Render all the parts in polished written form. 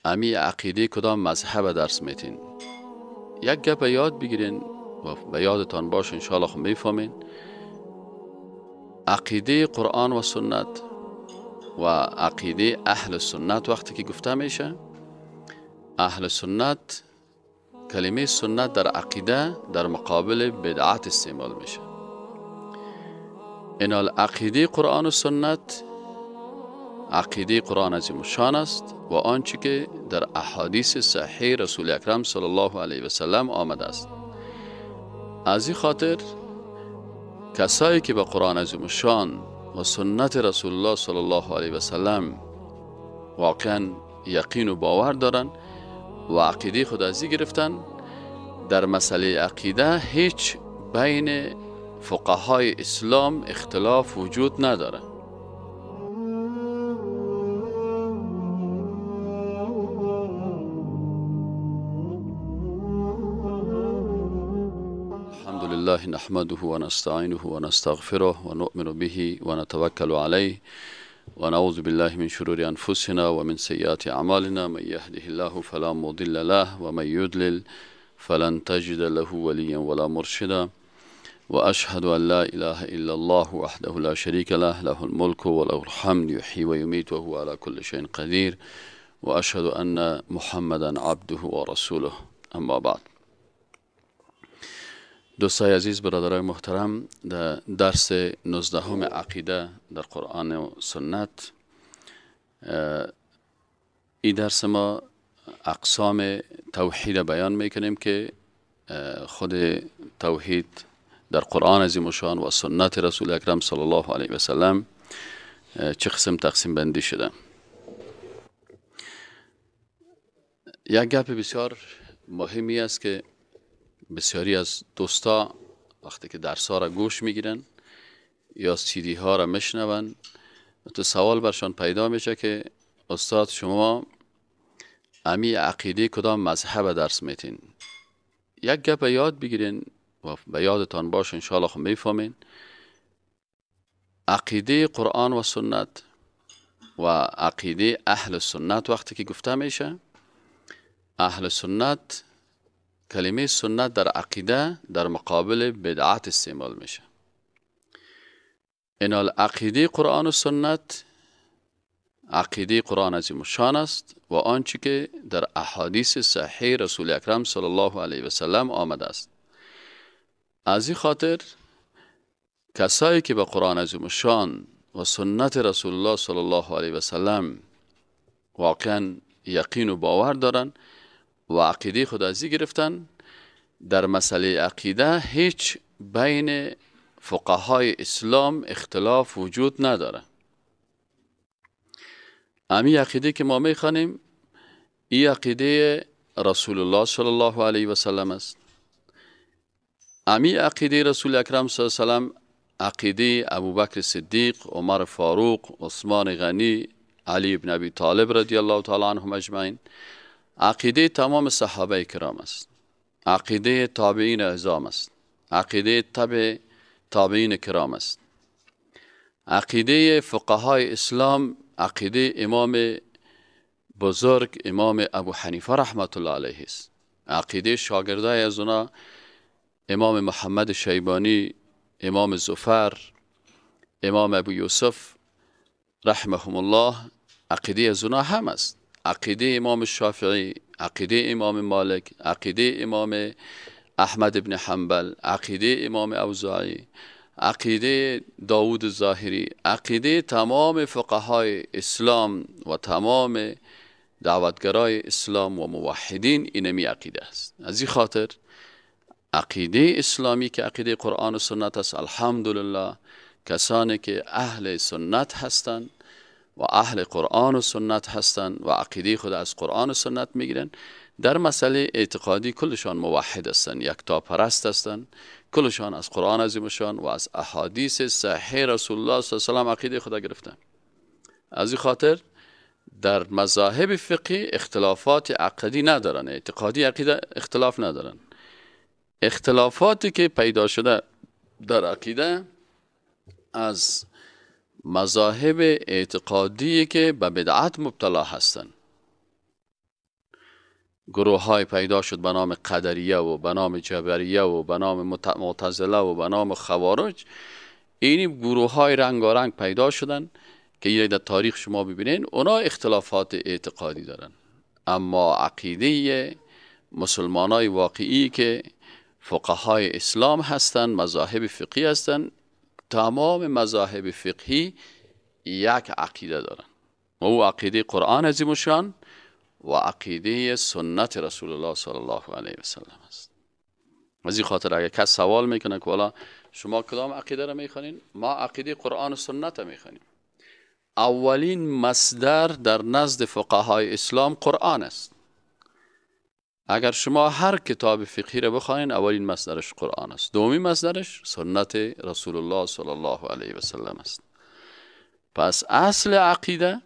امی عقیده کدام مذهب درس میتین؟ یک گپ یاد بگیرین و به یادتان باشه انشاءالله خود میفهمین. عقیده قرآن و سنت و عقیده اهل سنت وقتی که گفته میشه، اهل سنت، کلمه سنت در عقیده در مقابل بدعت استعمال میشه. اینال عقیده قرآن و سنت، عقیده قرآن عظیم الشان است و آنچه که در احادیث صحیح رسول اکرم صلی الله علیه و سلم آمده است. از این خاطر کسایی که به قرآن عظیم الشان و سنت رسول الله صلی الله علیه و سلم واقعا یقین و باور دارن و عقیده خود ازی گرفتن، در مسئله عقیده هیچ بین فقهای اسلام اختلاف وجود نداره. الحمد لله نحمده و نستعینه و نستغفره و نؤمن به و نتوکل علیه و نعوذ بالله من شرور انفسنا و من سیئات اعمالنا، من یهده الله فلا مضل له و من یضلل فلن تجد له ولیا ولا مرشدا، و اشهد ان لا اله الا الله وحده لا شریک له، له الملك و له الحمد یحیی و یمیت و هو على كل شیء قدیر، و اشهد ان محمدا عبده و رسوله. اما بعد، دوستای عزیز، برادرای محترم، در درس 19 عقیده در قرآن و سنت، این درس ما اقسام توحید بیان میکنیم که خود توحید در قرآن عظیم الشان و سنت رسول اکرم صلی الله علیه و سلم چه قسم تقسیم بندی شده. یک گپ بسیار مهمی است که بسیاری از دوستا وقتی که درس ها را گوش میگیرن یا سیدی ها را میشنون، تو سوال برشان پیدا میشه که استاد شما امی عقیده کدام مذهب درس میتین؟ یک گپ یاد بگیرین و به یادتان باشه انشاءالله خود میفهمین. عقیده قرآن و سنت و عقیده اهل سنت وقتی که گفته میشه، اهل سنت، کلمه سنت در عقیده در مقابل بدعت استعمال میشه. اینال عقیده قرآن و سنت، عقیده قرآن عظیم الشان است و آنچه که در احادیث صحیح رسول اکرم صلی الله علیه و سلم آمده است. از این خاطر کسایی که به قرآن عظیم الشان و سنت رسول الله صلی الله علیه و سلم واقعا یقین و باور دارن و عقیده خود ازی گرفتن، در مسئله عقیده هیچ بین فقهای اسلام اختلاف وجود نداره. امی عقیده که ما میخوانیم، این عقیده رسول الله صلی الله علیه و سلم است. امی عقیده رسول اکرم صلی الله علیه و سلم عقیده ابوبکر صدیق، عمر فاروق، عثمان غنی، علی ابن ابی طالب رضی الله تعالی عنهم اجمعین، عقیده تمام صحابه کرام است، عقیده تابعین اعظام است، عقیده تبع تابعین کرام است، عقیده فقهای اسلام، عقیده امام بزرگ امام ابو حنیفه رحمت الله علیه است، عقیده شاگردای از اونا امام محمد شیبانی، امام زفر، امام ابو یوسف رحمهم الله، عقیده از اونا هم است، عقیده امام شافعی، عقیده امام مالک، عقیده امام احمد ابن حنبل، عقیده امام اوزاعی، عقیده داود ظاهری، عقیده تمام فقهای اسلام و تمام دعوتگرای اسلام و موحدین اینمی عقیده است. از این خاطر عقیده اسلامی که عقیده قرآن و سنت است، الحمدلله کسانی که اهل سنت هستند و اهل قرآن و سنت هستند و عقیده خود از قرآن و سنت میگیرن، در مسئله اعتقادی کلشان موحد هستند، یکتا پرست هستند، کلشان از قرآن عظیم الشان و از احادیث صحیح رسول الله صلی الله علیه و سلم عقیده خدا گرفتن. از این خاطر در مذاهب فقهی اختلافات عقدی ندارن، اعتقادی عقیده اختلاف ندارن. اختلافاتی که پیدا شده در عقیده از مذاهب اعتقادی که به بدعت مبتلا هستند. گروه های پیدا شد به نام قدریه و به نام جبریه و به نام معتزله و به نام خوارج. این گروه های رنگارنگ پیدا شدن که یه در تاریخ شما ببینین اونا اختلافات اعتقادی دارن، اما عقیده مسلمان های واقعی که فقهای اسلام هستند، مذاهب فقهی هستند، تمام مذاهب فقهی یک عقیده دارن و او عقیده قرآن عظیم الشان و عقیده سنت رسول الله صلی الله علیه و سلم است. از این خاطر اگر کس سوال میکنه که والا شما کدام عقیده را میخوانین، ما عقیده قرآن و سنت را میخوانیم. اولین مصدر در نزد فقهای اسلام قرآن است. اگر شما هر کتاب فقهی را بخوانید اولین مصدرش قرآن است، دومی مصدرش سنت رسول الله صلی الله علیه و سلم است. پس اصل عقیده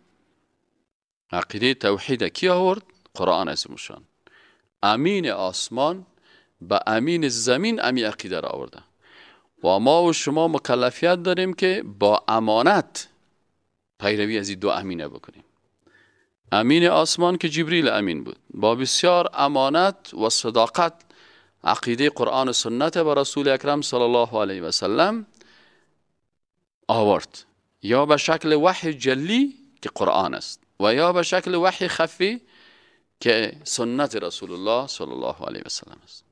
توحید کی آورد؟ قرآن عظیم الشان. امین آسمان به امین زمین امی عقیده را آورده و ما و شما مکلفیت داریم که با امانت پیروی از این دو امینه بکنیم. امین آسمان که جبریل امین بود، با بسیار امانت و صداقت عقیده قرآن و سنت با رسول اکرم صلی الله علیه و سلم آورد، یا به شکل وحی جلی که قرآن است و یا به شکل وحی خفی که سنت رسول الله صلی الله علیه و سلم است.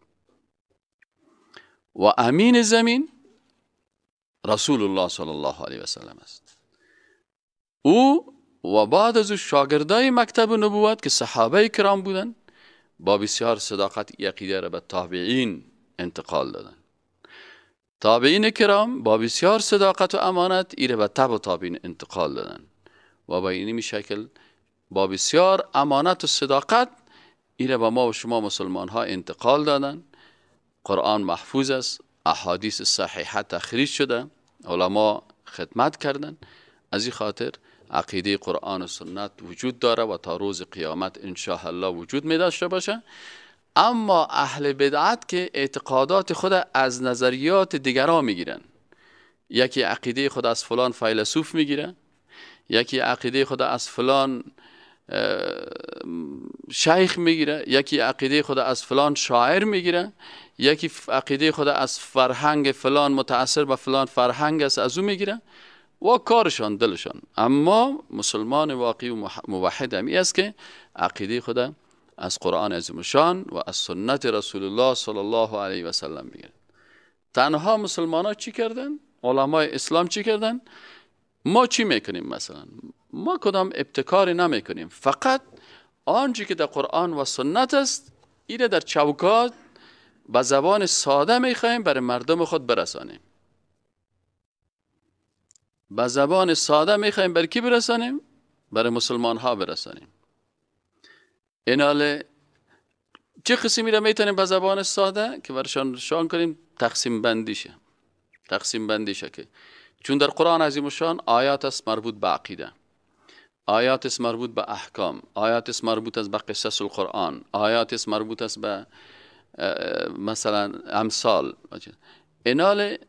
و امین زمین رسول الله صلی الله علیه و سلم است. او و بعد از شاگردای مکتب نبوت که صحابه کرام بودن با بسیار صداقت عقیده را به تابعین انتقال دادن. تابعین کرام با بسیار صداقت و امانت ایره به تبع تابعین انتقال دادن و با این شکل با بسیار امانت و صداقت ایره به ما و شما مسلمان ها انتقال دادن. قرآن محفوظ است، احادیث صحیحه تخریج شده، علما خدمت کردن. از این خاطر عقیده قرآن و سنت وجود داره و تا روز قیامت ان شاء الله وجود می داشته باشه. اما اهل بدعت که اعتقادات خود از نظریات دیگران میگیرن، یکی عقیده خود از فلان فیلسوف میگیره، یکی عقیده خود از فلان شیخ میگیره، یکی عقیده خود از فلان شاعر میگیره، یکی عقیده خود از فرهنگ فلان متأثر به فلان فرهنگ است از او میگیره و کارشان دلشان. اما مسلمان واقعی و موحد همی است که عقیده خود از قرآن عظیم الشان و از سنت رسول الله صلی الله علیه و سلم میگیرن. تنها مسلمان ها چی کردن؟ علمای اسلام چی کردن؟ ما چی میکنیم؟ مثلا ما کدام ابتکاری نمیکنیم، فقط آنچه که در قرآن و سنت است ایره در چوکات به زبان ساده میخوایم برای مردم خود برسانیم. به زبان ساده میخوایم برای کی برسانیم؟ برای مسلمان ها برسانیم. ایناله چه قسمی را میتونیم به زبان ساده که برشان شان کنیم؟ تقسیم بندیشه که چون در قرآن عظیم الشان آیات است مربوط به عقیده، آیات است مربوط به احکام، آیات است مربوط است به قصص القرآن، آیات است مربوط است به مثلا امثال. ایناله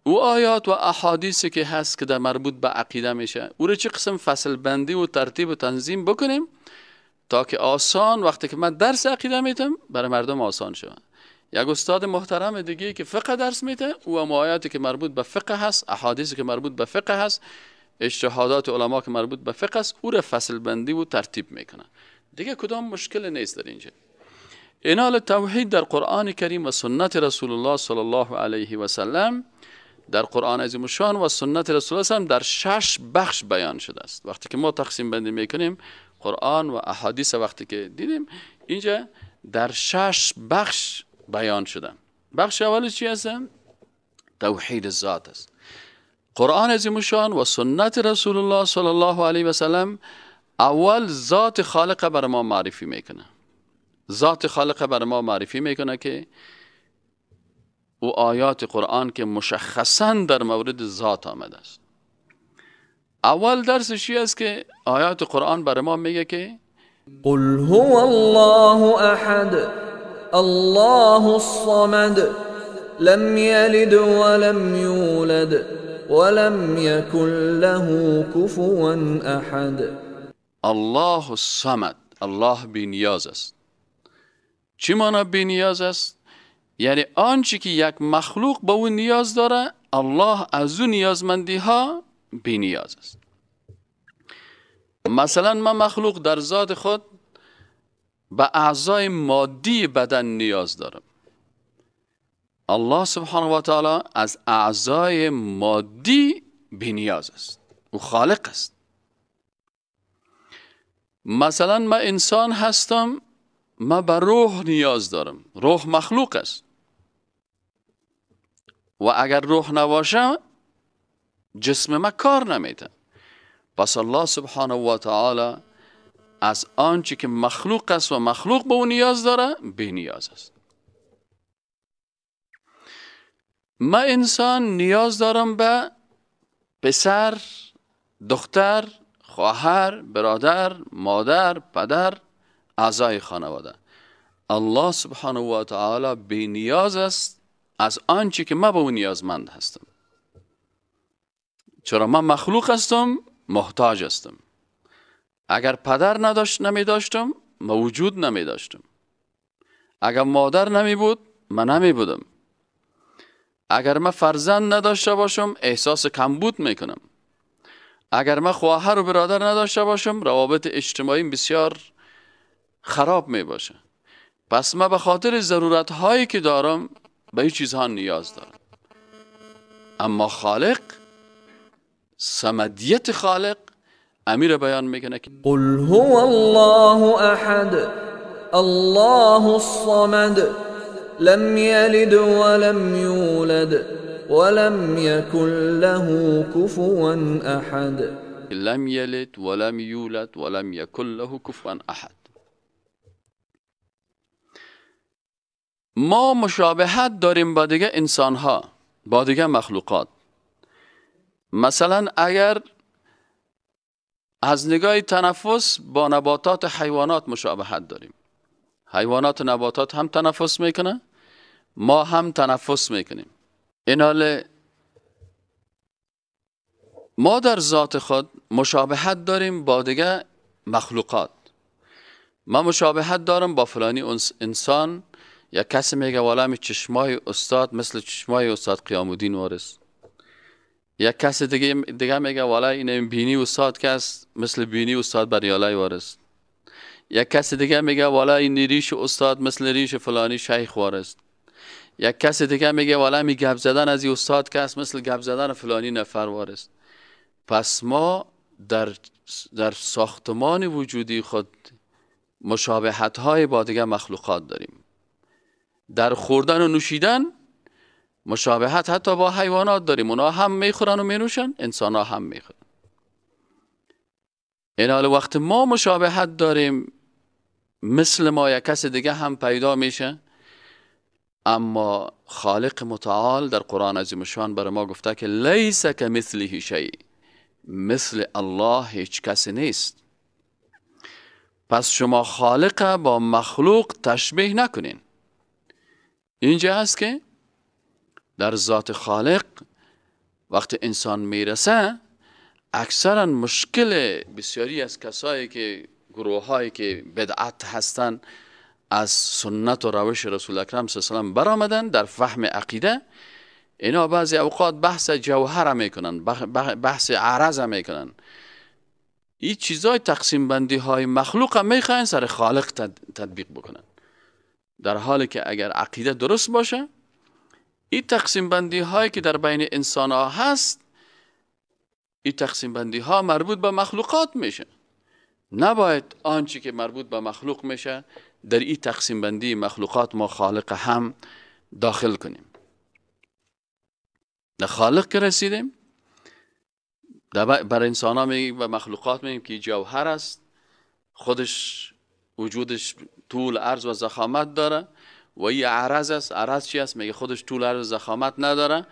او آیات و احادیثی که هست که در مربوط به عقیده میشه او را چه قسم فصل بندی و ترتیب و تنظیم بکنیم تا که آسان وقتی که من درس عقیده میتم برای مردم آسان شود. یک استاد محترم دیگه که فقه درس میده او هم آیاتی که مربوط به فقه هست، احادیثی که مربوط به فقه هست، اجتهادات علما که مربوط به فقه است او را فصل بندی و ترتیب میکنه. دیگه کدام مشکل نیست در اینجا. اینال توحید در قرآن کریم و سنت رسول الله صلی الله علیه و سلم در قرآن عظیم الشان و سنت رسول الله هم در 6 بخش بیان شده است. وقتی که ما تقسیم بندی میکنیم قرآن و احادیث وقتی که دیدیم اینجا در 6 بخش بیان شده. بخش اول چی هست؟ توحید ذات است. قرآن عظیم الشان و سنت رسول الله صلی الله علیه و سلم اول ذات خالق بر ما معرفی میکنه. ذات خالق بر ما معرفی میکنه که او آیات قرآن که مشخصاً در مورد ذات آمده است. اول درسشی است که آیات قرآن بر ما میگه که قل هو الله احد الله الصمد لم یلد ولم یولد ولم یکن له کفوا احد. الله الصمد، الله بی نیاز است. چی معنی بی نیاز است؟ یعنی آنچه که یک مخلوق به اون نیاز داره، الله از اون نیازمندی ها بی نیاز است. مثلا من مخلوق در ذات خود به اعضای مادی بدن نیاز دارم. الله سبحانه و تعالی از اعضای مادی بی نیاز است. او خالق است. مثلا من انسان هستم، من به روح نیاز دارم. روح مخلوق است و اگر روح نباشه جسم من کار نمیده. پس الله سبحانه و تعالی از آنچه که مخلوق است و مخلوق به اون نیاز داره بی نیاز است. من انسان نیاز دارم به پسر، دختر، خواهر، برادر، مادر، پدر، اعضای خانواده. الله سبحانه و تعالی بی نیاز است از آنچه که من به اون نیازمند هستم. چرا من مخلوق هستم، محتاج هستم. اگر پدر نمی داشتم من وجود نمی داشتم. اگر مادر نمی بود من نمی بودم. اگر من فرزند نداشته باشم احساس کمبود میکنم. اگر من خواهر و برادر نداشته باشم روابط اجتماعی بسیار خراب می باشه. پس من به خاطر ضرورت هایی که دارم به این چیزها نیاز دارم. اما خالق، صمدیت خالق امیر بیان میکنه که قل هو الله احد الله الصمد لم يلد ولم يولد ولم يكن له كفوا احد. لم یلد ولم یولد ولم یکن له کفوا احد. ما مشابهت داریم با دیگه انسان ها، با دیگه مخلوقات. مثلا اگر از نگاه تنفس با نباتات حیوانات مشابهت داریم. حیوانات و نباتات هم تنفس میکنه، ما هم تنفس میکنیم. این حال ما در ذات خود مشابهت داریم با دیگه مخلوقات. ما مشابهت دارم با فلانی انسان. یا کسی میگه والا می چشمای استاد مثل چشمای استاد قیام الدین وارث. یا کسی دیگه میگه والا این بینی استاد کس مثل بینی استاد بریالای وارث. یا کسی دیگه میگه والا این ریش استاد مثل ریش فلانی شیخ وارث. یا کسی دیگه میگه والا می گپ زدن از این استاد کس مثل گپ زدن فلانی نفر وارث. پس ما در ساختمان وجودی خود مشابهت های با دیگه مخلوقات داریم. در خوردن و نوشیدن مشابهت حتی با حیوانات داریم. اونا هم میخورن و مینوشن، انسان ها هم میخورن. این حال وقت ما مشابهت داریم مثل ما یا کس دیگه هم پیدا میشه. اما خالق متعال در قرآن عظیم شان برای ما گفته که لیس کمثله شیء، مثل الله هیچ کسی نیست. پس شما خالق با مخلوق تشبیه نکنین. اینجا هست که در ذات خالق وقت انسان میرسه اکثرا مشکل بسیاری از کسایی که گروه هایی که بدعت هستن از سنت و روش رسول اکرم صلی الله علیه و سلم برآمدن در فهم عقیده. اینا بعضی اوقات بحث جوهر میکنن، بحث عرض میکنن. این چیزای تقسیم بندی های مخلوق هم میخواین سر خالق تطبیق بکنن. در حالی که اگر عقیده درست باشه این تقسیم بندی هایی که در بین انسان ها هست، این تقسیم بندی ها مربوط به مخلوقات میشه. نباید آنچه که مربوط به مخلوق میشه در این تقسیم بندی مخلوقات ما خالق هم داخل کنیم. در خالق که رسیدیم بر انسان ها میگیم و مخلوقات میگیم که جوهر است، خودش وجودش طول عرض و ضخامت داره. و این عرض است. عرض چی است؟ میگه خودش طول عرض و ضخامت نداره.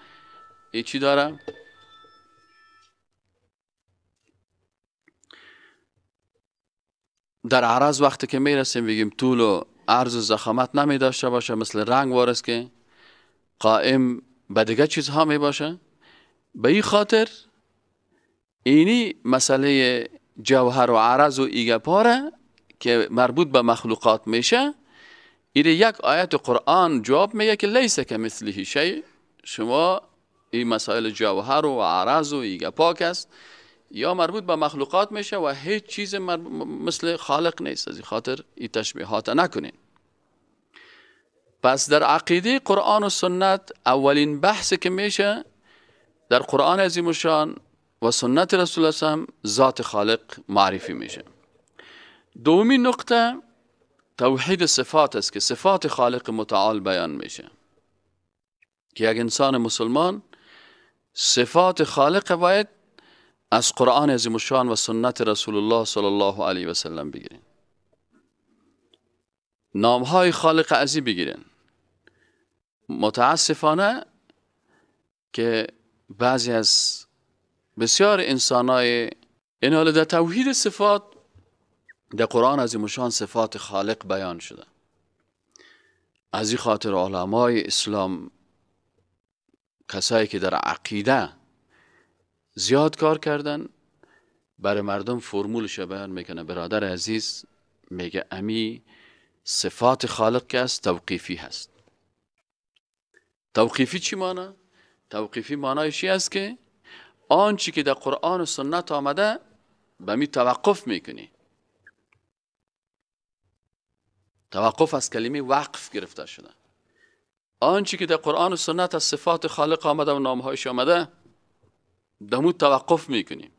این چی داره؟ در عرض وقتی که میرسیم بگیم طول و عرض و ضخامت نمی داشته باشه، مثل رنگ وارث که قائم به دیگه چیزها می باشه. به این خاطر اینی مسئله جوهر و عرض و ایگه پاره که مربوط به مخلوقات میشه، این یک آیت قرآن جواب میگه که لیس کمثله شیء. شما این مسائل جوهر و عرض و این پاک است یا مربوط به مخلوقات میشه و هیچ چیز مثل خالق نیست، از این خاطر این تشبیهات نکنین. پس در عقیده قرآن و سنت اولین بحث که میشه در قرآن عظیم الشان و سنت رسول الله صلی الله علیه و ذات خالق معرفی میشه. دومین نقطه توحید صفات است که صفات خالق متعال بیان میشه که یک انسان مسلمان صفات خالق باید از قرآن عظیم الشان و سنت رسول الله صلی الله علیه و سلم بگیرین. نامهای خالق عظیم بگیرین. متاسفانه که بعضی از بسیار انسانای این حال در توحید صفات در قرآن عظیم الشان صفات خالق بیان شده. از این خاطر علمای اسلام، کسایی که در عقیده زیاد کار کردن، برای مردم فرمولش بیان میکنه. برادر عزیز میگه امی صفات خالق که است توقیفی هست. توقیفی چی معنی؟ توقیفی معنیش چی است که آنچه که در قرآن و سنت آمده به می توقف میکنی. توقف از کلمه وقف گرفته شده. آنچه که در قرآن و سنت از صفات خالق آمده و نامهایش آمده دمو توقف میکنی.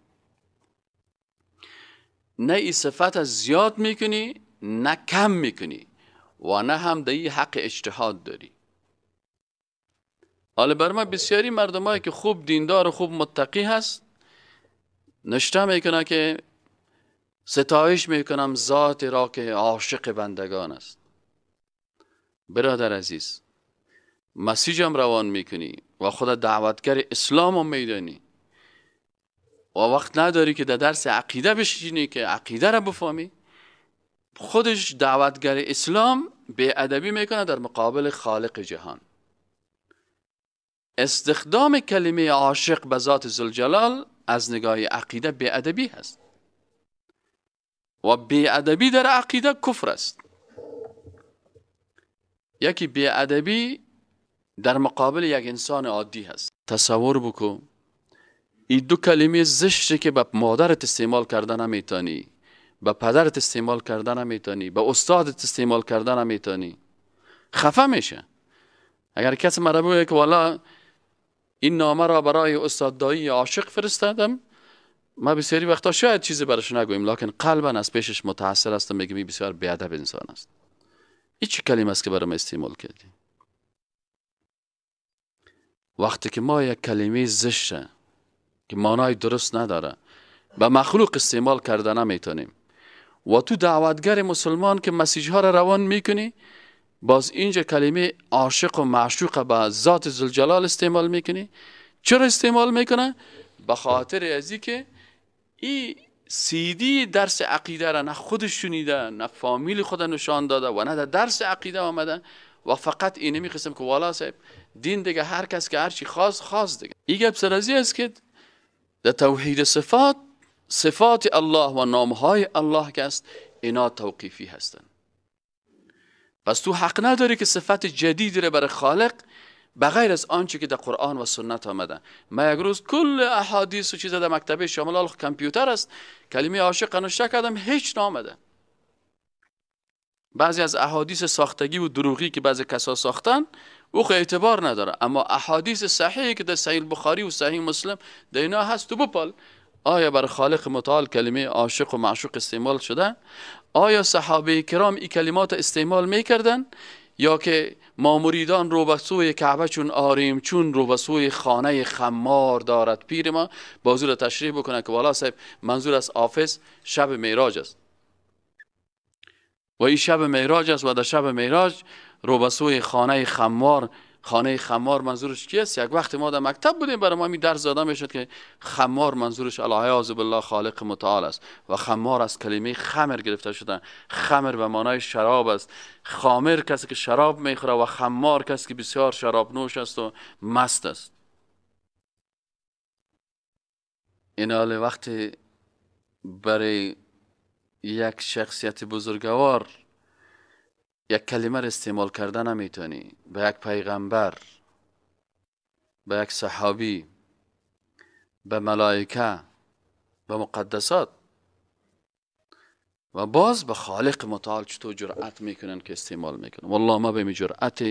نه ای صفت از زیاد میکنی نه کم میکنی و نه هم در این حق اجتهاد داری. حالا بر ما بسیاری مردمایی که خوب دیندار و خوب متقی هست نشته میکنه که ستایش میکنم ذات را که عاشق بندگان است. برادر عزیز، مسیجم روان میکنی و خود دعوتگر اسلام هم میدانی و وقت نداری که در درس عقیده بشینی که عقیده را بفهمی، خودش دعوتگر اسلام بی ادبی میکنه در مقابل خالق جهان. استخدام کلمه عاشق به ذات ذوالجلال از نگاه عقیده بی ادبی هست و بی ادبی در عقیده کفر است. یکی بی ادبی در مقابل یک انسان عادی هست. تصور بکن این دو کلمه زشتی که به مادرت استعمال کردن نمیتونی، به پدرت استعمال کردن نمیتونی، به استادت استعمال کردن نمیتونی، خفه میشه. اگر کسی مرا بگه که والا این نامه را برای استاد دایی عاشق فرستادم، ما بسیاری وقتا شاید چیزی برش نگویم، لکن قلبا از پیشش متاثر هستم، میگم این بسیار بیادب انسان است. این چه کلمه است که برای ما استعمال کردی؟ وقتی که ما یک کلمه زشته که معنای درست نداره به مخلوق استعمال کردن نمیتونیم و تو دعوتگر مسلمان که مسیج ها را روان میکنی باز اینجا کلمه عاشق و معشوق به ذات ذوالجلال استعمال میکنی. چرا استعمال میکنه؟ به خاطر ازی که این سیدی درس عقیده را نه خود شنیده نه فامیل خود نشان داده و نه در درس عقیده آمده و فقط اینه میخواستم که والا صاحب دین دیگه هر کس که هرچی خواست دیگه. این گپ سرازی است که در توحید صفات، صفات الله و نامهای الله که است اینا توقیفی هستند. پس تو حق نداری که صفت جدیدی را برای خالق بغیر از آنچه که در قرآن و سنت آمده. من یک روز کل احادیث و چیز در مکتبه شامل کامپیوتر است کلمه عاشق نوشته کردم، هیچ نامده. بعضی از احادیث ساختگی و دروغی که بعضی کسا ساختن او اعتبار نداره، اما احادیث صحیحی که در صحیح بخاری و صحیح مسلم در اینا هست تو بپال. آیا بر خالق متعال کلمه عاشق و معشوق استعمال شده؟ آیا صحابه کرام این کلمات استعمال میکردن یا که ما مریدان رو به سوی کعبه چون آریم چون رو به سوی خانه خمار دارد پیر ما بازور تشریح بکنه که والا صاحب منظور از حافظ شب معراج است و این شب معراج است و در شب معراج رو به سوی خانه خمار. خانه خمار منظورش کیست؟ یک وقت ما در مکتب بودیم برای ما می درس داده میشد که خمار منظورش العیاذ بالله خالق متعال است و خمار از کلمه خمر گرفته شده. خمر به معنای شراب است. خامر کسی که شراب میخوره و خمار کسی که بسیار شراب نوش است و مست است. این حال وقتی برای یک شخصیت بزرگوار یک کلمه را استعمال کردن نمیتونی به یک پیغمبر، به یک صحابی، به ملائکه، به مقدسات و باز به خالق متعال چطور جرأت میکنن که استعمال میکنن. والله ما به این جرأت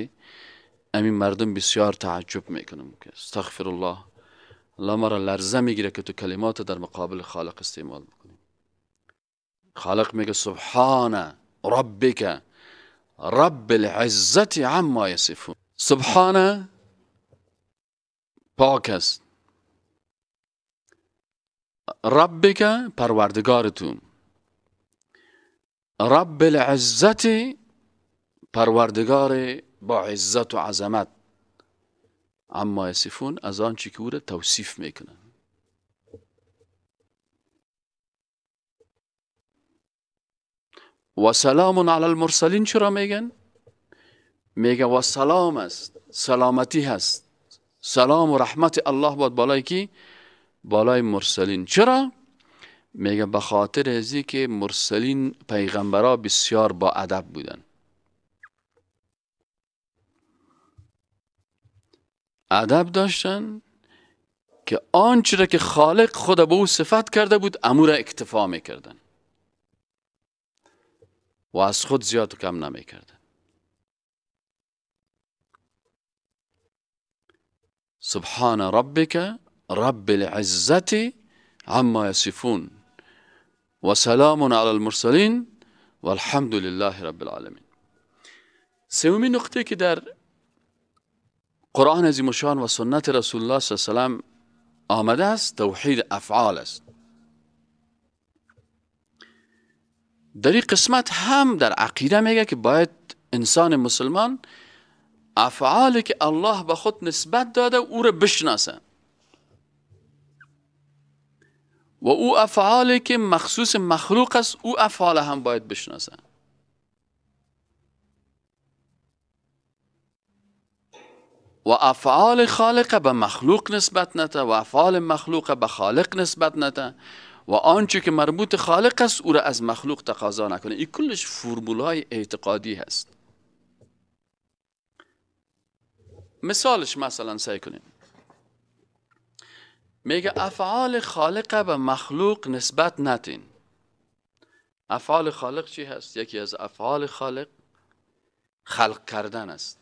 امین مردم بسیار تعجب میکنم که استغفر الله، الله ما را لرزه میگیره که تو کلمات در مقابل خالق استعمال میکنی. خالق میگه سبحان ربک رب العزت عما یصفون. سبحان پاک است، ربک پروردگارتون، رب العزت پروردگار با عزت و عظمت، عما یصفون از آن چی که او را توصیف میکنن. و سلام علی المرسلین چرا میگن؟ میگه و سلام است، سلامتی هست، سلام و رحمت الله باد بالای کی؟ بالای مرسلین. چرا؟ میگه به خاطر ازی که مرسلین پیغمبرها بسیار با ادب بودن، ادب داشتن که آنچه را که خالق خود به او صفت کرده بود امور اکتفا میکردن و از خود زیاد و کم نمیکردن. سبحان ربک رب العزت عما یصفون و سلام علی المرسلین و الحمد لله رب العالمین. سومین نقطه که در قرآن عظیم الشان و سنت رسول الله صلی الله علیه و سلم آمده است توحید افعال است. در این قسمت هم در عقیده میگه که باید انسان مسلمان افعالی که الله به خود نسبت داده او را بشناسه و او افعالی که مخصوص مخلوق است او افعال هم باید بشناسه. و افعال خالق به مخلوق نسبت نده و افعال مخلوق به خالق نسبت نده و آنچه که مربوط خالق است او را از مخلوق تقاضا نکنه. این کلش فرمولای اعتقادی هست. مثالش مثلا سعی کنیم، میگه افعال خالق به مخلوق نسبت ندین. افعال خالق چی هست؟ یکی از افعال خالق خلق کردن است.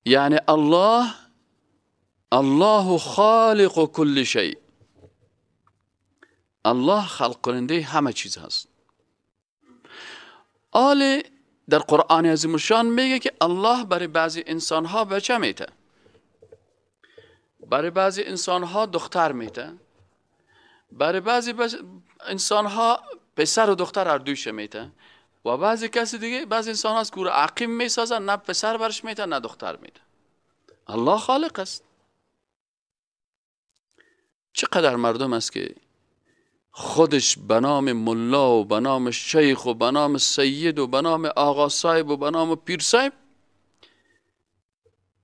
یعنی الله خالق کل شیء، الله خلق کننده همه چیز هست. آل در قرآن عظیم الشان میگه که الله برای بعضی انسان ها بچه میته، برای بعضی انسان ها دختر میته، برای بعضی انسان ها پسر و دختر هر دویش میته و بعضی کسی دیگه بعضی انسان هاست که عقیم میسازن نه پسر برش میته نه دختر میته. الله خالق است. چقدر مردم است که خودش به نام ملا و به نام شیخ و به نام سید و به نام آقا صاحب و به نام پیر صاحب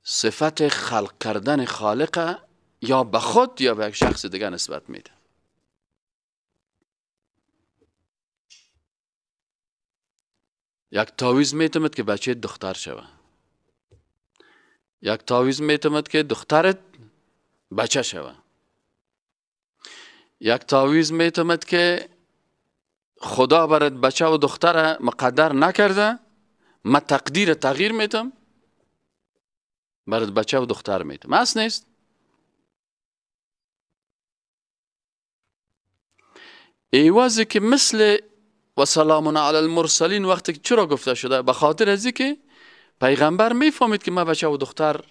صفت خلق کردن خالق یا به خود یا به یک شخص دیگر نسبت میده. یک تعویض میتمد که بچه دختر شوه، یک تعویض میتمد که دخترت بچه شوه، یک تعویض میتمد که خدا برات بچه و دختر مقدر نکرده، ما تقدیر تغییر میتم برات بچه و دختر میتم. اصل نیست. ایوازی که مثل و سلام علی المرسلین وقتی که چرا گفته شده؟ به خاطر ازی که پیغمبر میفهمید که ما بچه و دختر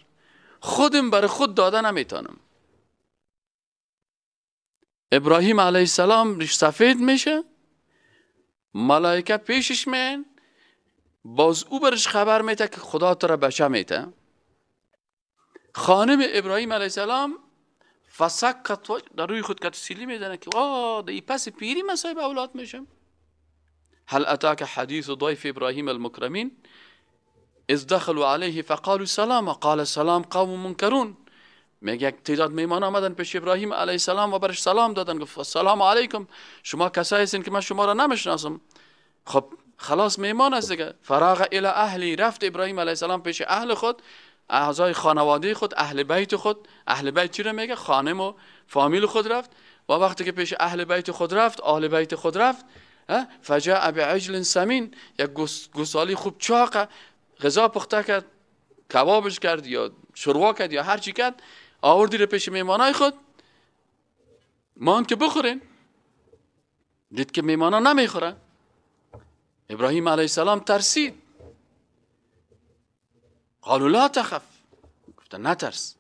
خودم برای خود داده نمیتونم. ابراهیم علیه السلام ریش سفید میشه، ملائکه پیشش میان، باز او برش خبر میده که خدا تو را بچه میده. خانم ابراهیم علیه السلام فسکت در روی خود کت سیلی میدنه که دی پس پیری من صاحب اولاد میشم. هل اتاک حدیث ضیف ابراهیم المکرمین اذ دخلوا علیه فقالوا سلام قال سلام قوم منکرون. میگه یک تعداد میمان آمدن پیش ابراهیم علیه السلام و برش سلام دادن، گفت سلام علیکم، شما کسایی هستین که من شما را نمیشناسم. خب خلاص میمان است دیگه. فراغ الی اهلی، رفت ابراهیم علیه السلام پیش اهل خود، اعضای خانواده خود، اهل بیت خود. اهل بیت چی رو میگه؟ خانم و فامیل خود رفت. و وقتی که پیش اهل بیت خود رفت، اهل بیت خود رفت، فجاء بعجل سمین، یک گوسالی خوب چاق غذا پخته کرد، کبابش کرد یا شوروا کرد یا هر چی کرد، آوردی رو پیش میمانای خود. مان که بخورین، دید که میمانا نمیخورن. ابراهیم علیه السلام ترسید. قالوا لا تخف، گفتن نترس،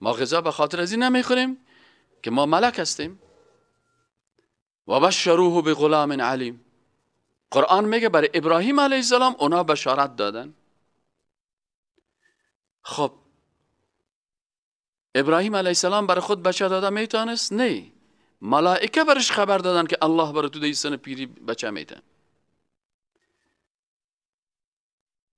ما غذا به خاطر از این نمیخوریم که ما ملک هستیم. و بشروه بغلام علیم. قرآن میگه برای ابراهیم علیه السلام اونا بشارت دادن. خب ابراهیم علیه السلام برای خود بچه داده میتونست؟ نه، ملائکه برش خبر دادن که الله برای تو در سن پیری بچه میده.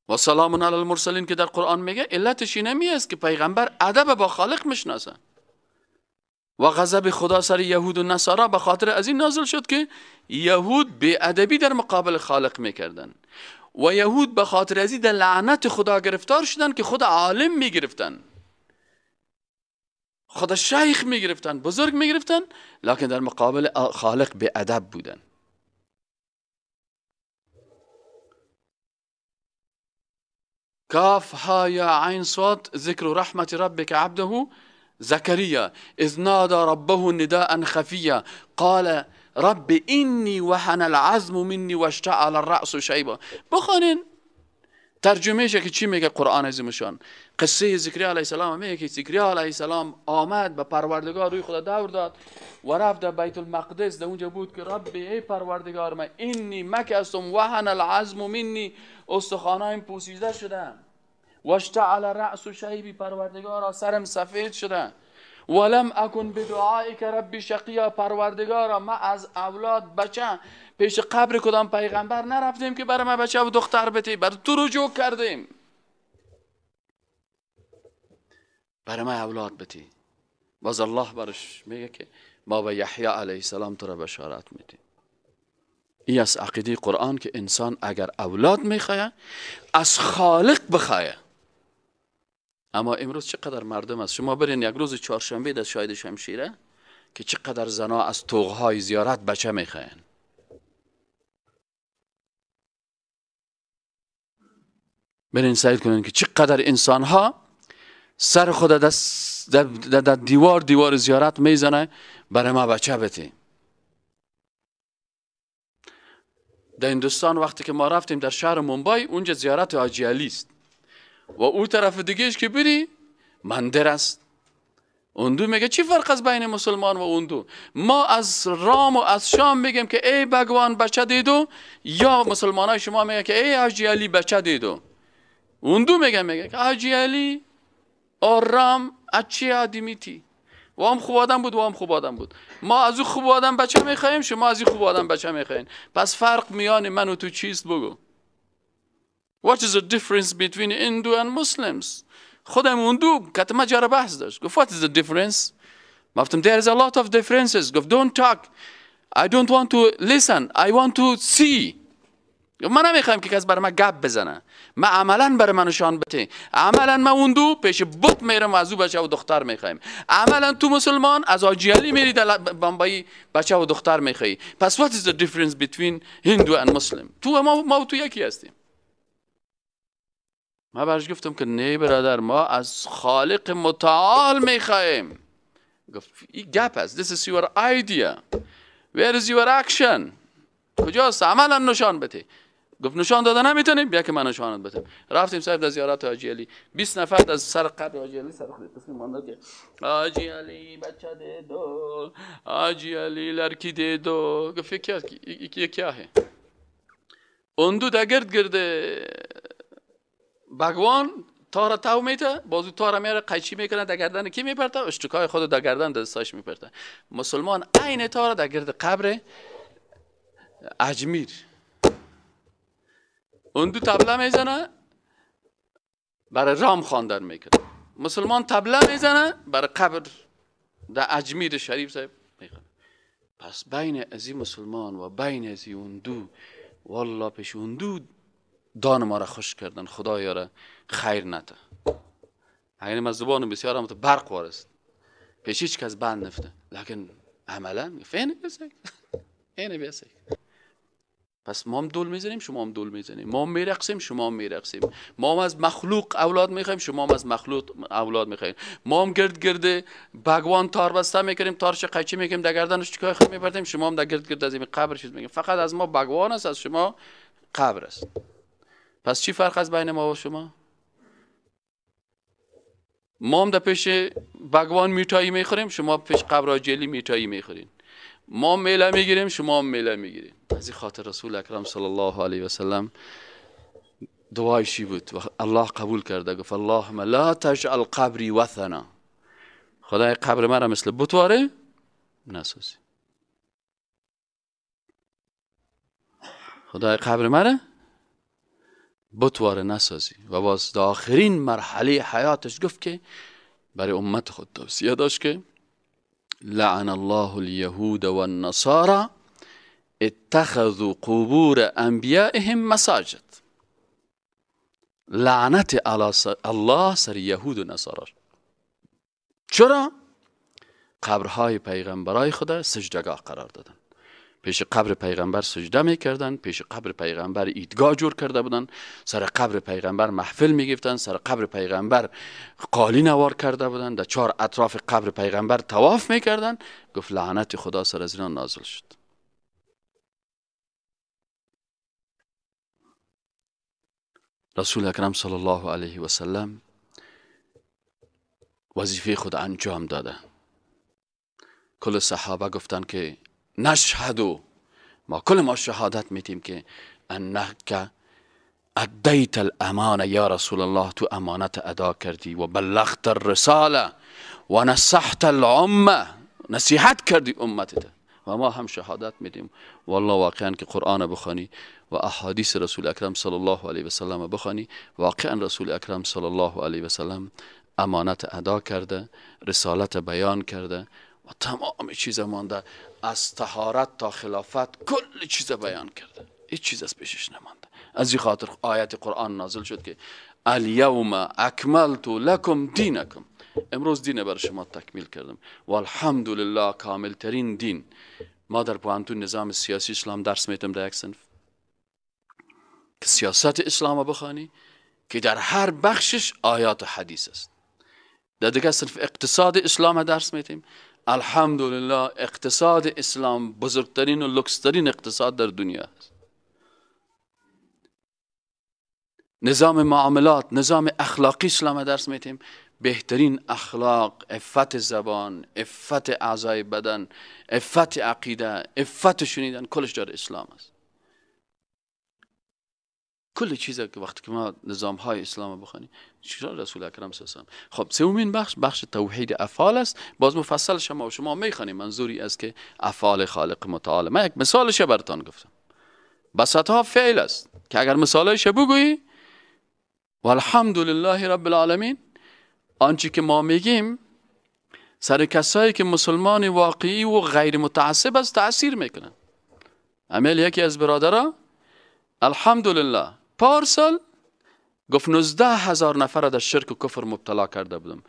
و سلام علی المرسلین که در قرآن میگه علتش اینمی است که پیغمبر ادب با خالق میشناسه. و غضب خدا سر یهود و نصارا به خاطر از این نازل شد که یهود بی ادبی در مقابل خالق میکردن و یهود به خاطر از این در لعنت خدا گرفتار شدن که خود عالم میگرفتن، خود شیخ میگرفتن، بزرگ میگرفتن، لکن در مقابل خالق بی ادب بودن. کاف ها یا عین صاد ذکر رحمت ربک عبده زكريا إذ نادى ربه نداء خفيا قال رب إني وهن العظم مني واشتعل الرأس شيبا. بخونین ترجمهش که چی میگه قرآن عظیمشان. قصه زکریا علیه السلام میگه که زکریا علیه السلام آمد به پروردگار روی خدا دور داد و رفت در بیت المقدس. در اونجا بود که رب ای پروردگار من اینی مکستم وهن العظم منی، استخوانایم پوسیده شدن، واشتعل رأس شیبی، پروردگارا سرم سفید شده، ولم اکن بدعائک ربی شقیا، پروردگارا ما از اولاد بچه پیش قبر کدام پیغمبر نرفتیم که برای ما بچه و دختر بتی، بر تو رجوع کردیم برای ما اولاد بتی. باز الله برش میگه که ما به یحیی علیه السلام تو را بشارت میدیم. این از عقیده قرآن که انسان اگر اولاد میخواه از خالق بخواه. اما امروز چقدر مردم است، شما برین یک روز چهارشنبه در شاهد شمشیره که چقدر زنا از طوقهای زیارت بچه میخواین. برین سعی کنین که چقدر انسان ها سر خود در دیوار زیارت میزنه برای ما بچه بتی. در هندوستان وقتی که ما رفتیم در شهر ممبای، اونجا زیارت حاجی علی است و او طرف دیگهش که بری مندر است. اندو میگه چی فرق است بین مسلمان و اندو؟ ما از رام و از شام میگیم که ای بگوان بچه دیدو، یا مسلمان های شما میگه که ای حاجی علی بچه دیدو. اندو میگه که حاجی علی اور رام اچھی آدمی تی، و هم خوب آدم بود و هم خوب آدم بود. ما از او خوب آدم بچه میخواییم، شما از این خوب آدم بچه میخواین. پس فرق میان من و تو چیست بگو؟ What is the difference between Hindu and Muslims؟ خودم اندو کتما جاره بحث داشت. گفت what is the difference؟ گفتم there is a lot of differences. گفت don't talk. I don't want to listen. I want to see. من نمیخوایم که کس برای من گپ بزنه. من عملا برای من نشان بده. عملا من اندو پیش بت میرم و از او بچه و دختر میخوایم. عملا تو مسلمان از حاجی علی میری در بمبئی بچه و دختر میخوایی. پس what is the difference between Hindu and Muslim؟ تو ما تو یکی هستیم. ما برش گفتم که نه برادر، ما از خالق متعال میخوایم. گفت این گپ است. This is your idea. Where is your action؟ کجاست؟ عملا نشان بده. گفت نشان داده نمیتونیم، بیا که من نشانت بدم. رفتیم صاحب در زیارت حاجی علی. 20 نفر از سر قبر حاجی علی سر خود ماندن که حاجی علی بچه دے دو، حاجی علی لڑکی دے دو. گفت کیا ہے؟ اندو در گرد بگوان تار تاو میته، بازو تار میاره قیچی میکنه در گردن کی میپرته؟ اشتکای خود در گردن دستاش میپرته. مسلمان عین تار در گرد قبر اجمیر اندو تبله میزنه برای رام خواندن میکنه. مسلمان تبله میزنه برای قبر در اجمیر شریف صاحب میکنه. پس بین ازی مسلمان و بین ازی اندو والله پیش اون دود دان ما را خوش کردن، خدایا را خیر نده. یعنی از زبان بسیار هم برق وارست پیش هیچ کس بند نفته، لکن عملا فین بیسه اینه بیسه. پس ما هم دول میزنیم، شما هم دول میزنیم، ما هم میرقصیم، شما هم میرقصیم، ما هم از مخلوق اولاد میخوایم، شما هم از مخلوق اولاد میخوایم، ما هم گرد بگوان تار بسته میکنیم، تارش قیچی میکنیم در گردنش چیکار خود میبردیم، شما هم در گرد از این قبر چیز میگیم. فقط از ما بگوان است، از شما قبر است. پس چی فرق است بین ما و شما؟ ما هم در پیش بگوان میتایی میخوریم، شما پیش قبر جلی میتایی میخورین. ما میله میگیریم، شما هم میله میگیریم. از این خاطر رسول اکرم صلی الله علیه و سلم دعایشی بود و الله قبول کرده، گفت اللهم لا تجعل قبری وثنا، خدای قبر مرا مثل بتواره نسازی. خدای قبر مرا بتواره نسازی. و باز در آخرین مرحله حیاتش گفت که برای امت خود توصیه داشت که لعن الله اليهود والنصارى اتخذوا قبور انبیائهم مساجد. لعنت الله سر یهود و نصارا. چرا؟ قبرهای پیغمبرای خدا سجدگاه قرار دادن، پیش قبر پیغمبر سجده میکردن، پیش قبر پیغمبر ایدگاه جور کرده بودن، سر قبر پیغمبر محفل میگفتن، سر قبر پیغمبر قالی نوار کرده بودن، در 4 اطراف قبر پیغمبر طواف میکردن. گفت لعنت خدا سر از اینا نازل شد. رسول اکرم صلی الله علیه و سلم وظیفه خود انجام داده. کل صحابه گفتن که نشهدو، ما شهادت میتیم که انک ادیت الامانه یا رسول الله، تو امانت ادا کردی و بلغت الرساله و نصحت الامه، نصیحت کردی امتت. و ما هم شهادت میدیم والله واقعا که قرآن بخوانی و احادیث رسول اکرم صلی الله علیه و سلم بخوانی، واقعا رسول اکرم صلی الله علیه و سلم امانت ادا کرده، رسالت بیان کرده و تمام چیز مانده، از طهارت تا خلافت کل چیز بیان کرده، هیچ چیز از پیشش نمانده. از این خاطر آیت قرآن نازل شد که الیوم اکملت لکم دینکم، امروز دین بر شما تکمیل کردم و الحمدلله کامل ترین دین. ما در پوهنتون نظام سیاسی اسلام درس میتم در یک صنف که سیاست اسلام بخوانی که در هر بخشش آیات و حدیث است. در دیگه صنف اقتصاد اسلام درس میتیم، الحمدلله اقتصاد اسلام بزرگترین و لوکسترین اقتصاد در دنیا است. نظام معاملات، نظام اخلاقی اسلام درس میتیم، بهترین اخلاق، عفت زبان، عفت اعضای بدن، عفت عقیده، عفت شنیدن، کلش در اسلام است. کل چیزا که وقتی که ما نظام های اسلام بخونیم چرا رسول اکرم صلی الله علیه و آله. خب سومین بخش توحید افعال است. باز مفصل شما میخوانیم، منظوری است که افعال خالق متعال. من یک مثالش براتون گفتم، بساطها فعل است که اگر مثالش بگویی والحمدلله رب العالمین، آنچه که ما میگیم سر کسایی که مسلمان واقعی و غیر متعصب است تأثیر میکنن. عمل یکی از برادرها الحمدلله پارسال گفت 19,000 نفر در شرک و کفر مبتلا کرده بودم،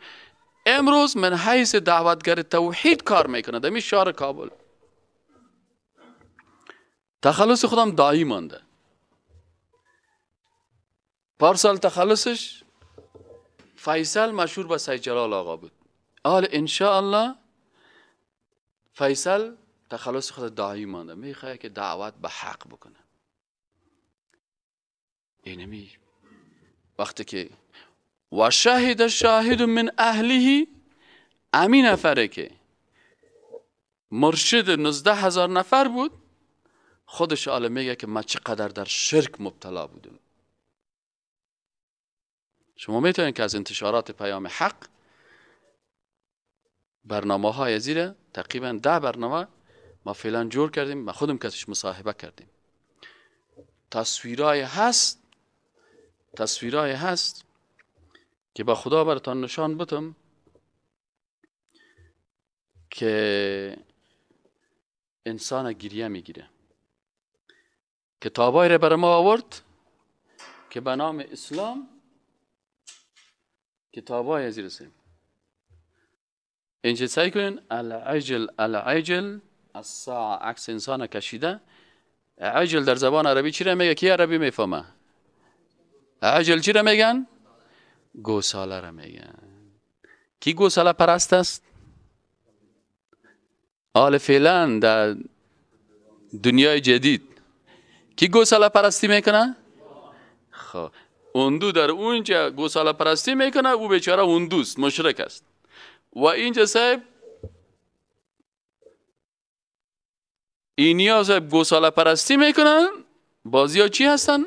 امروز من حیث دعوتگر توحید کار میکنه در می شهر کابل. تخلص خودم دایی مانده. پارسال تخلصش فیصل مشهور به سید جلال آقا بود. حال انشاءالله فیصل تخلص خود دایی مانده، میخواه که دعوت به حق بکنه. اینمی وقتی که و شاهد شاهد من اهله، امین نفره که مرشد 19,000 نفر بود، خودش حالا میگه که من چقدر در شرک مبتلا بودم. شما میتونید که از انتشارات پیام حق برنامه های زیره تقریبا 10 برنامه ما فعلا جور کردیم، ما خودم کسیش مصاحبه کردیم. تصویرای هست که با خدا براتان نشان بدم که انسان گریه میگیره. کتابای را بر ما آورد که به نام اسلام کتابای ازی رسیم. اینجا سعی کنین العجل الساعه عکس انسان کشیده. عجل در زبان عربی چی را میگه؟ کی عربی میفهمه؟ عجل چی را میگن؟ گوساله را میگن. کی گوساله پرست است؟ حال فعلا در دنیای جدید کی گوساله پرستی میکنه؟ خب اندو در اونجا گوساله پرستی میکنه، او بیچاره اندوست، مشرک است. و اینجا صاحب اینیا صاحب گوساله پرستی میکنن. بازی ها چی هستن؟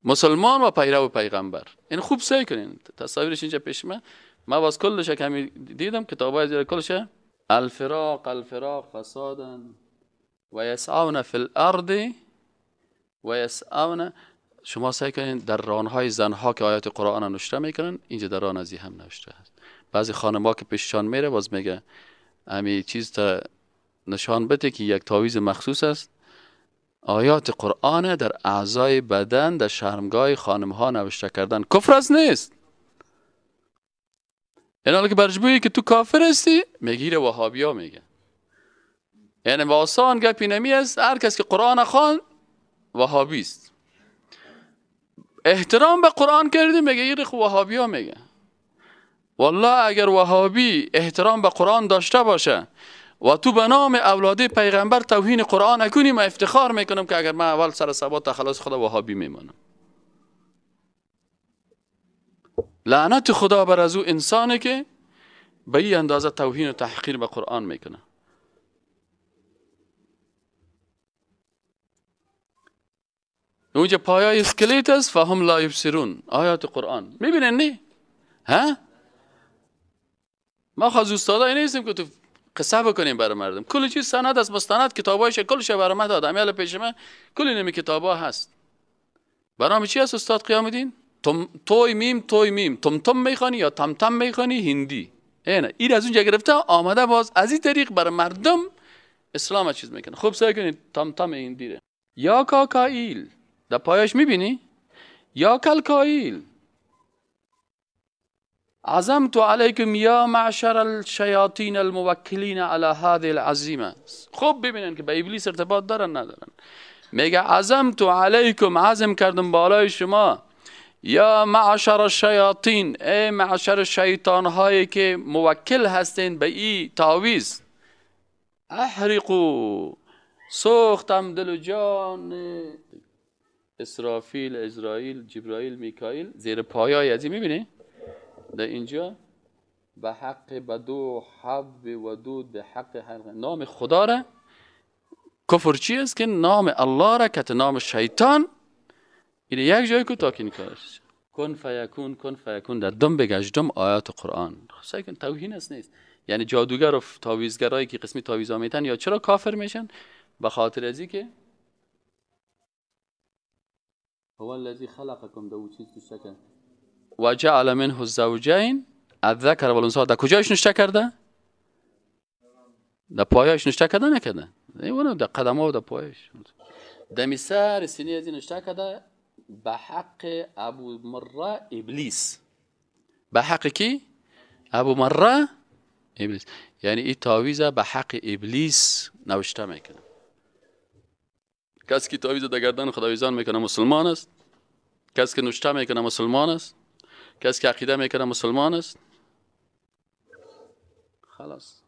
مسلمان و پیرو پیغمبر. این خوب سعی کنین تصاویرش اینجا پیش من باز کلش کمی دیدم کتابای زیر کلش. الفراق فسادا و یسعون فی الارض و یسعون. شما سعی کنین در رانهای زنها که آیات قرآن نوشته میکنن اینجا در ران ازی هم نوشته هست. بعضی خانم‌ها که پیششان میره باز میگه امی چیز تا نشان بده که یک تعویض مخصوص است. آیات قرآن در اعضای بدن در شرمگاه خانم‌ها نوشته کردن. کفر از نیست. این حالا که برجبویی که تو کافر هستی میگیره وهابیا میگه. یعنی با آسان گپی نمی است. هر کس که قرآن خوان وهابی است. احترام به قرآن کردی میگه وهابیا میگه. والله اگر وهابی احترام به قرآن داشته باشه و تو به نام اولاد پیغمبر توهین قرآن نکنی، من افتخار میکنم که اگر من اول سر ثبات خلاص خدا وهابی میمانم. لعنت خدا بر از او انسانی که به این اندازه توهین و تحقیر به قرآن میکنه. اونجا پایای اسکلیت است. فهم لا یبصرون. آیات قرآن میبینن نه؟ ها؟ ما خواهد استادایی نیستیم که تو قصه بکنیم برای مردم. کل چیز سند است، مستند، کتابایش کلش برای من داد. امیال پیش من کلی نمی کتابا هست. برنامه چی است استاد قیام الدین؟ توی میم تم میخوانی یا تم میخوانی هندی. این از اونجا گرفته آمده باز از این طریق برای مردم اسلام چیز میکنه. خوب سعی کنید تم هندی ره. یا کاکائیل در پایش میبینی؟ یا کلکائیل عزمت علیکم یا معشر الشیاطین الموکلین علی هذه العزیمه. خوب ببینن که به ابلیس ارتباط دارن ندارن. میگه عزمت علیکم، عزم کردم بالای شما، یا معشر الشیاطین، ای معشر شیطان هایی که موکل هستین به این تعویض، احرقو، سوختم دل و جان اسرافیل، ازرائیل، جبرائیل، میکائیل زیر پایای ازی میبینی؟ در اینجا به حق بدو حب ودود به حق حلق نام خدا را. کفر چی است که نام الله را که نام شیطان این یک جای کو تاکین کارش کن فیکون در دم بگشتم آیات قرآن. سعی کن توهین است نیست. یعنی جادوگر و تعویضگرایی که قسمی تعویضا میتن یا چرا کافر میشن؟ به خاطر ازی که هو الذی خلقکم دو چیز شکل و جعل منه الزوجین الذکر و الانثی. در کجایش نشته کرده؟ در پایش نشته کرده نکرده؟ اونو در قدم‌ها و در پایش. در میسر سینه ازی نشته کرده به حق ابو مره ابلیس. به حق کی؟ ابو مره ابلیس. یعنی این تعویض به حق ابلیس نوشته میکنه. کسی که تعویض در گردن خداویزان میکنه مسلمان است. کسی که نوشته میکنه مسلمان است. کسی که عقیده میکنه مسلمان است. خلاص.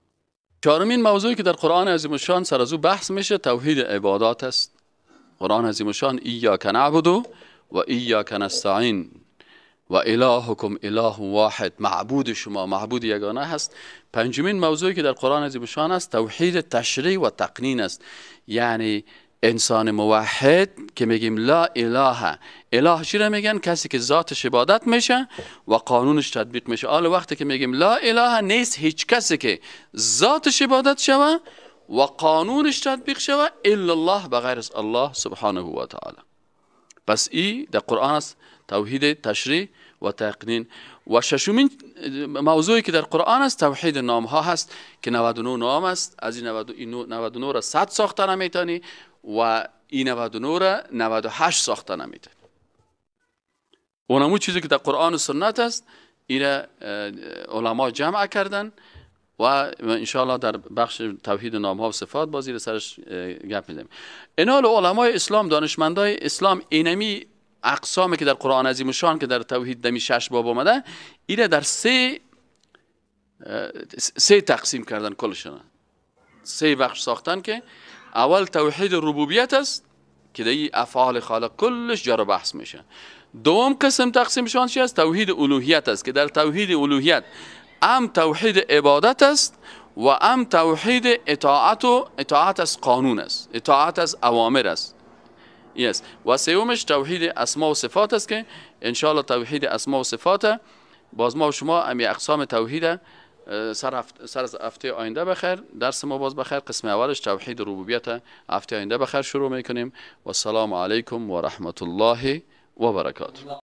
چهارمین موضوعی که در قرآن عظیم الشان سر از او بحث میشه توحید عبادات است. قرآن عظیم الشان ایاک نعبد و ایاک نستعین و الهکم اله واحد، معبود شما معبود یگانه هست. پنجمین موضوعی که در قرآن عظیم الشان است توحید تشریع و تقنین است. یعنی انسان موحد که میگیم لا اله، اله چی را میگن؟ کسی که ذاتش عبادت میشه و قانونش تطبیق میشه. حالا وقتی که میگیم لا اله نیست هیچ کسی که ذاتش عبادت شوه و قانونش تطبیق شوه الا الله، بغیر از الله سبحانه و تعالی. پس این در قرآن است توحید تشریع و تقنین. و ششمین موضوعی که در قرآن است توحید نام ها هست که 99 نام است. از این 99 را 100 ساخته نمیتونی و این 99 را 98 ساخته نمیده. اونمو چیزی که در قرآن و سنت است این را علما جمع کردن و انشاءالله در بخش توحید نام ها و صفات بازی را سرش گپ میزنیم. اینال علمای اسلام، دانشمندای اسلام، اینمی اقسامی که در قرآن عظیم شان که در توحید دمی 6 باب اومده این در سه تقسیم کردن کلشون. 3 بخش ساختن که اول توحید ربوبیت است که در افعال خالق کلش جر و بحث میشه. دوم قسم تقسیمشان چی است؟ توحید الوهیت است که در توحید الوهیت ام توحید عبادت است و ام توحید اطاعت از قانون است، اطاعت از اوامر است. yes. و سومش توحید اسما و صفات است که انشاءالله توحید اسما و صفات باز ما و شما امی اقسام توحید سر از هفته آینده بخیر درس ما باز بخیر قسم اولش توحید ربوبیت هفته آینده بخیر شروع میکنیم و السلام علیکم و رحمت الله و برکاته.